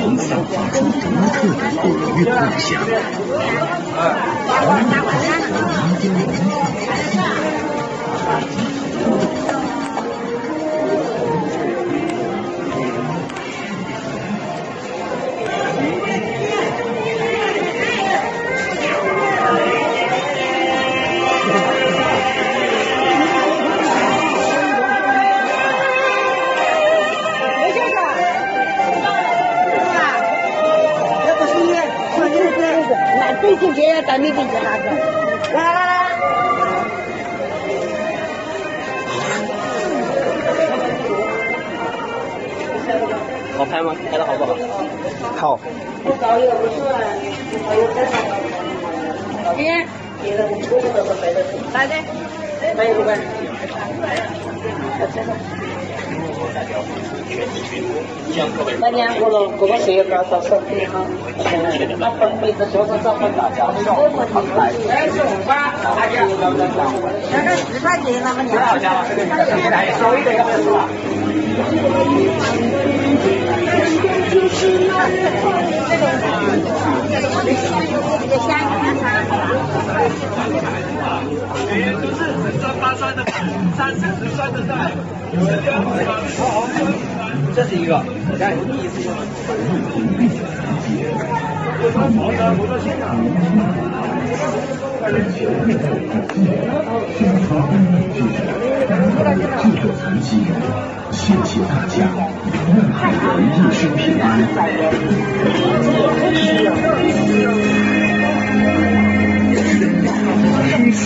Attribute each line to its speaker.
Speaker 1: 能散发出独特的古韵故乡。
Speaker 2: 最近这咱没给你啥子，来，
Speaker 3: 好拍吗？拍的好不好？
Speaker 1: 好。
Speaker 2: 来的，
Speaker 3: 还有个。那年我把谁搞到手里哈？那分别是就是找分大家，哎，15块，
Speaker 2: 那个4块钱那么年，
Speaker 3: 收一点要不要是吧？
Speaker 4: 也就是383的30算得在。
Speaker 3: 这是一个，我看有意思。
Speaker 1: 谢谢大家，愿海人一生平安。人生